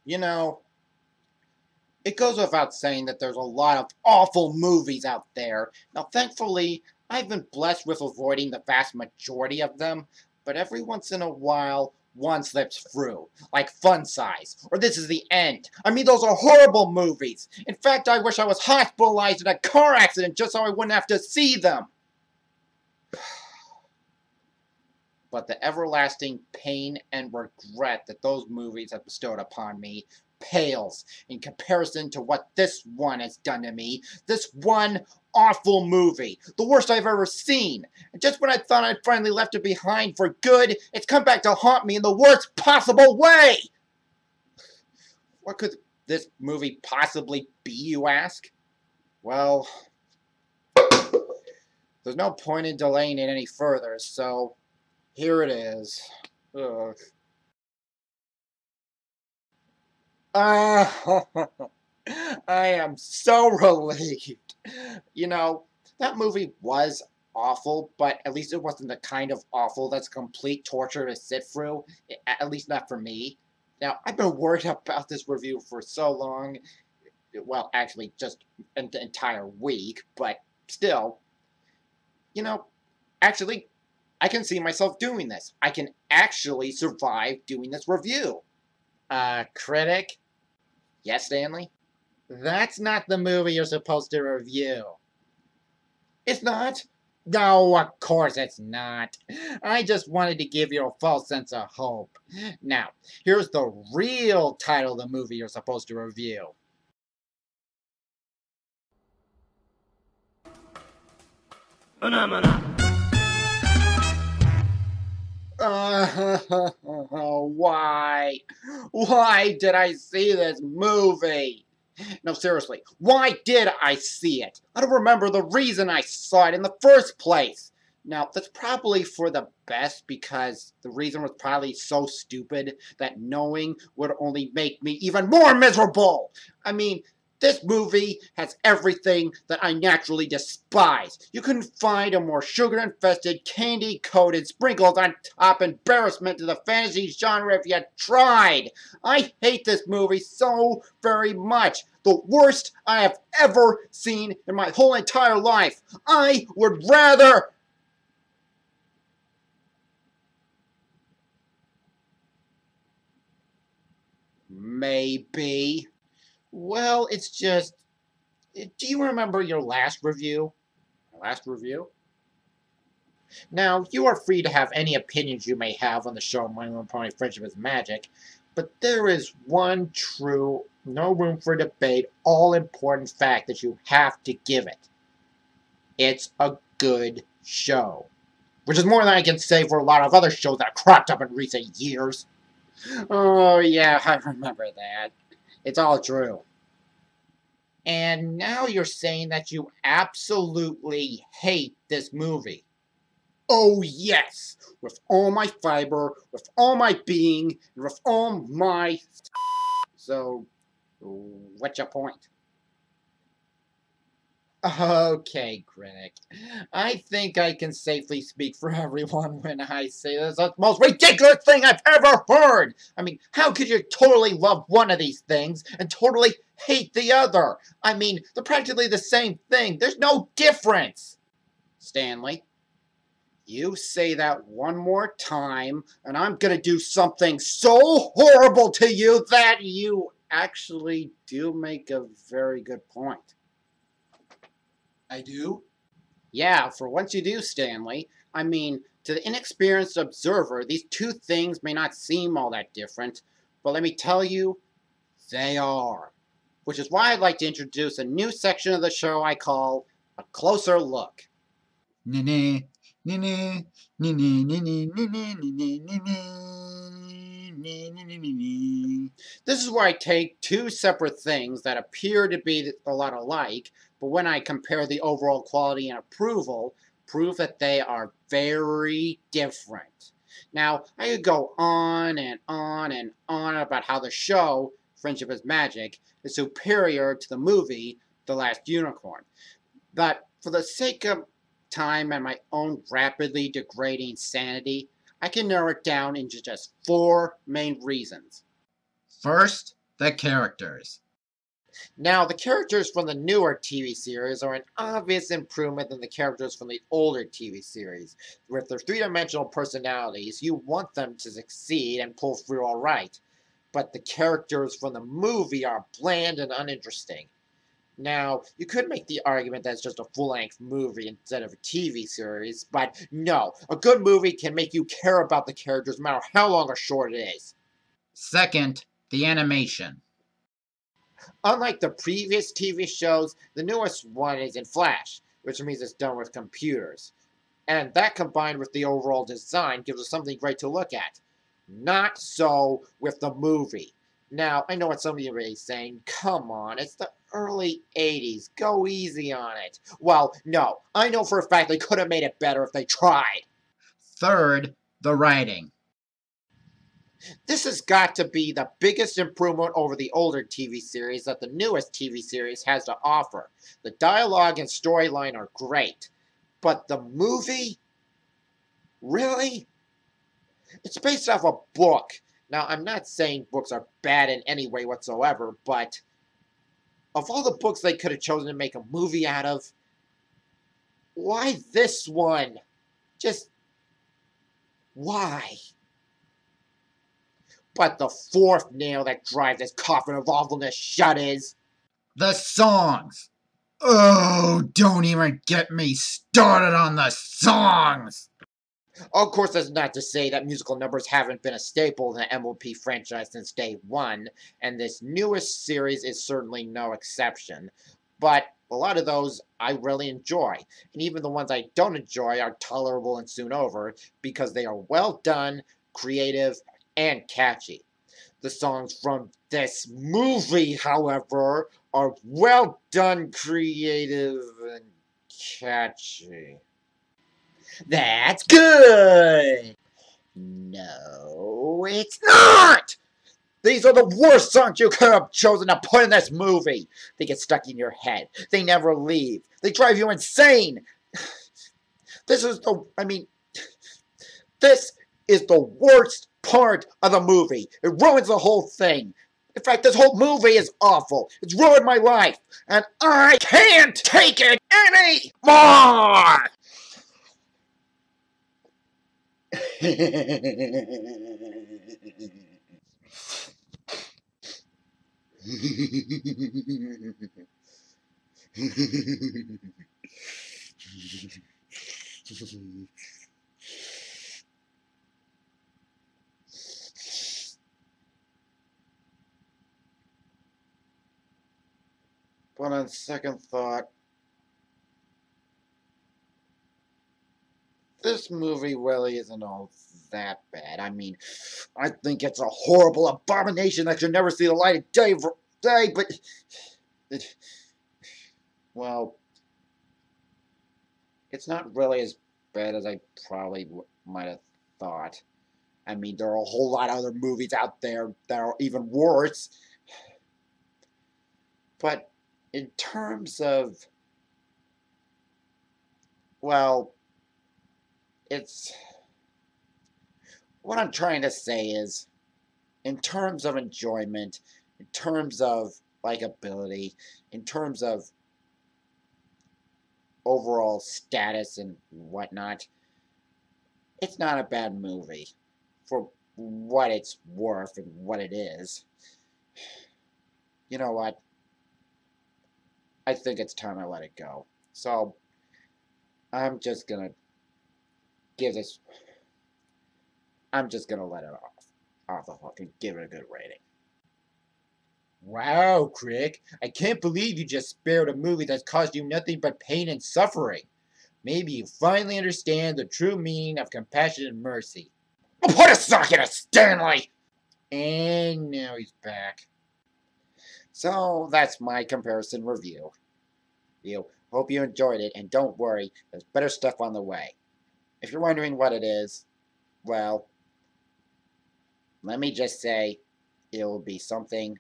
You know, it goes without saying that there's a lot of awful movies out there. Now, thankfully, I've been blessed with avoiding the vast majority of them, but every once in a while, one slips through, like Fun Size, or This Is the End. I mean, those are horrible movies. In fact, I wish I was hospitalized in a car accident just so I wouldn't have to see them. But the everlasting pain and regret that those movies have bestowed upon me pales in comparison to what this one has done to me. This one awful movie. The worst I've ever seen. And just when I thought I'd finally left it behind for good, it's come back to haunt me in the worst possible way! What could this movie possibly be, you ask? Well, there's no point in delaying it any further, so here it is. Ugh. I am so relieved. You know, that movie was awful, but at least it wasn't the kind of awful that's complete torture to sit through. At least not for me. Now, I've been worried about this review for so long. Well, actually, just an entire week, but still. You know, actually, I can see myself doing this. I can actually survive doing this review. Critic? Yes, Stanley? That's not the movie you're supposed to review. It's not? No, of course it's not. I just wanted to give you a false sense of hope. Now, here's the real title of the movie you're supposed to review. Why? Why did I see this movie? No, seriously, why did I see it? I don't remember the reason I saw it in the first place. Now, that's probably for the best because the reason was probably so stupid that knowing would only make me even more miserable. I mean, this movie has everything that I naturally despise. You couldn't find a more sugar-infested, candy-coated, sprinkled on top embarrassment to the fantasy genre if you tried. I hate this movie so very much. The worst I have ever seen in my whole entire life. I would rather... Maybe... Well, it's just... Do you remember your last review? Last review? Now, you are free to have any opinions you may have on the show My Little Pony Friendship is Magic, but there is one true, no room for debate, all-important fact that you have to give it. It's a good show. Which is more than I can say for a lot of other shows that have cropped up in recent years. Oh, yeah, I remember that. It's all true. And now you're saying that you absolutely hate this movie. Oh yes! With all my fiber, with all my being, and with all my... So, what's your point? Okay, Critic. I think I can safely speak for everyone when I say this is the most ridiculous thing I've ever heard! I mean, how could you totally love one of these things and totally hate the other? I mean, they're practically the same thing. There's no difference! Stanley, you say that one more time, and I'm gonna do something so horrible to you that you actually do make a very good point. I do? Yeah, for once you do, Stanley. I mean, to the inexperienced observer, these two things may not seem all that different, but let me tell you, they are. Which is why I'd like to introduce a new section of the show I call A Closer Look. This is where I take two separate things that appear to be a lot alike, but when I compare the overall quality and approval, prove that they are very different. Now, I could go on and on and on about how the show, Friendship is Magic, is superior to the movie, The Last Unicorn. But for the sake of time and my own rapidly degrading sanity, I can narrow it down into just 4 main reasons. First, the characters. Now, the characters from the newer TV series are an obvious improvement than the characters from the older TV series. With their three-dimensional personalities, you want them to succeed and pull through all right. But the characters from the movie are bland and uninteresting. Now, you could make the argument that it's just a full-length movie instead of a TV series, but no, a good movie can make you care about the characters no matter how long or short it is. Second, the animation. Unlike the previous TV shows, the newest one is in Flash, which means it's done with computers. And that combined with the overall design gives us something great to look at. Not so with the movie. Now, I know what some of you are saying, come on, it's the early 80s, go easy on it. Well, no, I know for a fact they could have made it better if they tried. Third, the writing. This has got to be the biggest improvement over the older TV series that the newest TV series has to offer. The dialogue and storyline are great, but the movie? Really? It's based off a book. Now, I'm not saying books are bad in any way whatsoever, but of all the books they could have chosen to make a movie out of, why this one? Just, why? But the fourth nail that drives this coffin of awfulness shut is... the songs. Oh, don't even get me started on the songs! Of course, that's not to say that musical numbers haven't been a staple in the MLP franchise since day one, and this newest series is certainly no exception. But a lot of those I really enjoy, and even the ones I don't enjoy are tolerable and soon over, because they are well done, creative, and catchy. The songs from this movie, however, are well done, creative, and catchy. That's good! No, it's not! These are the worst songs you could have chosen to put in this movie! They get stuck in your head. They never leave. They drive you insane! This is the worst part of the movie. It ruins the whole thing. In fact, this whole movie is awful. It's ruined my life. And I can't take it anymore! But on second thought, this movie really isn't all that bad. I mean, I think it's a horrible abomination that should never see the light of day, but well, it's not really as bad as I probably might have thought. I mean, there are a whole lot of other movies out there that are even worse. But in terms of, well, it's... what I'm trying to say is, in terms of enjoyment, in terms of likability, in terms of overall status and whatnot, it's not a bad movie for what it's worth and what it is. You know what? I think it's time I let it go. So, I'm just gonna let it off the hook and give it a good rating. Wow, Crick, I can't believe you just spared a movie that's caused you nothing but pain and suffering. Maybe you finally understand the true meaning of compassion and mercy. Well, put a sock in it, Stanley! And now he's back. So, that's my comparison review. Hope you enjoyed it, and don't worry, there's better stuff on the way. If you're wondering what it is, well, let me just say, it'll be something...